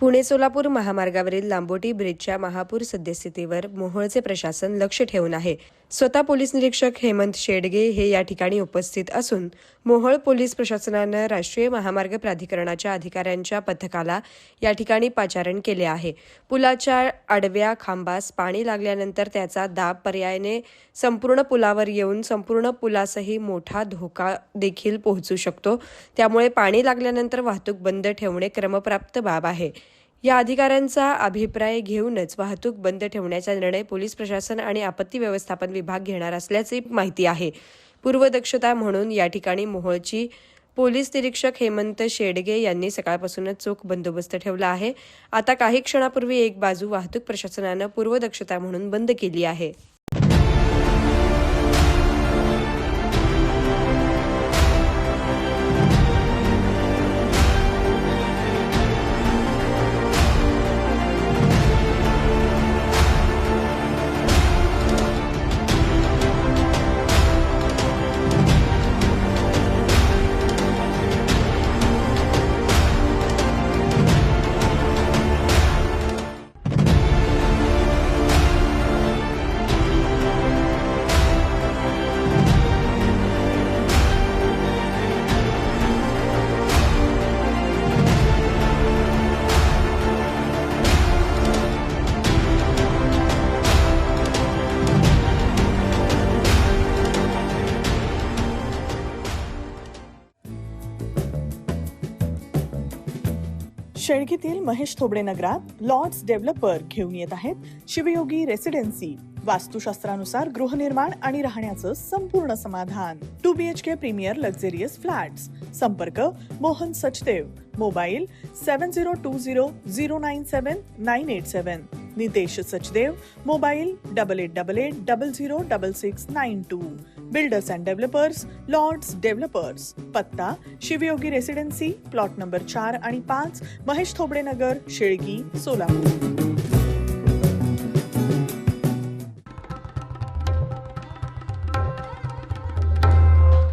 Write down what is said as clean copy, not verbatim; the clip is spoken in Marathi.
पुणे-सोलापूर महामार्गावरील लांबोटी ब्रिजच्या महापूर सद्यस्थितीवर मोहोळचे प्रशासन लक्ष ठेवून आहे. स्वतः पोलीस निरीक्षक हेमंत शेडगे हे या ठिकाणी उपस्थित असून मोहोळ पोलीस प्रशासनानं राष्ट्रीय महामार्ग प्राधिकरणाच्या अधिकाऱ्यांच्या पथकाला या ठिकाणी पाचारण केले आहे. पुलाच्या आडव्या खांबास पाणी लागल्यानंतर त्याचा दाब पर्यायाने संपूर्ण पुलावर येऊन संपूर्ण पुलासही मोठा धोका देखील पोहोचू शकतो. त्यामुळे पाणी लागल्यानंतर वाहतूक बंद ठेवणे क्रमप्राप्त बाब आहे. या अधिकाऱ्यांचा अभिप्राय घेऊनच वाहतूक बंद ठेवण्याचा निर्णय पोलीस प्रशासन आणि आपत्ती व्यवस्थापन विभाग घेणार असल्याची माहिती आहे. पूर्वदक्षता म्हणून या ठिकाणी मोहोळची पोलीस निरीक्षक हेमंत शेडगे यांनी सकाळपासूनच चोख बंदोबस्त ठेवला आहे. आता काही क्षणापूर्वी एक बाजू वाहतूक प्रशासनानं पूर्वदक्षता म्हणून बंद केली आहे. शेळकीतील महेश थोबडे नगरात लॉर्ड्स डेव्हलपर घेऊन येत आहेत शिवयोगी रेसिडेन्सी. वास्तुशास्त्रानुसार गृहनिर्माण आणि राहण्याचं संपूर्ण समाधान. 2 BHK प्रीमियर लक्झरियस फ्लॅट्स. संपर्क Mohan Sachdev. Mobile 7020097987. Nitesh Sachdev. Mobile 8888006692. Builders and developers lords developers. पत्ता शिवयोगी रेसिडेन्सी, प्लॉट नंबर 4 आणि 5, महेश थोबडे नगर, शेळकी, सोलापूर.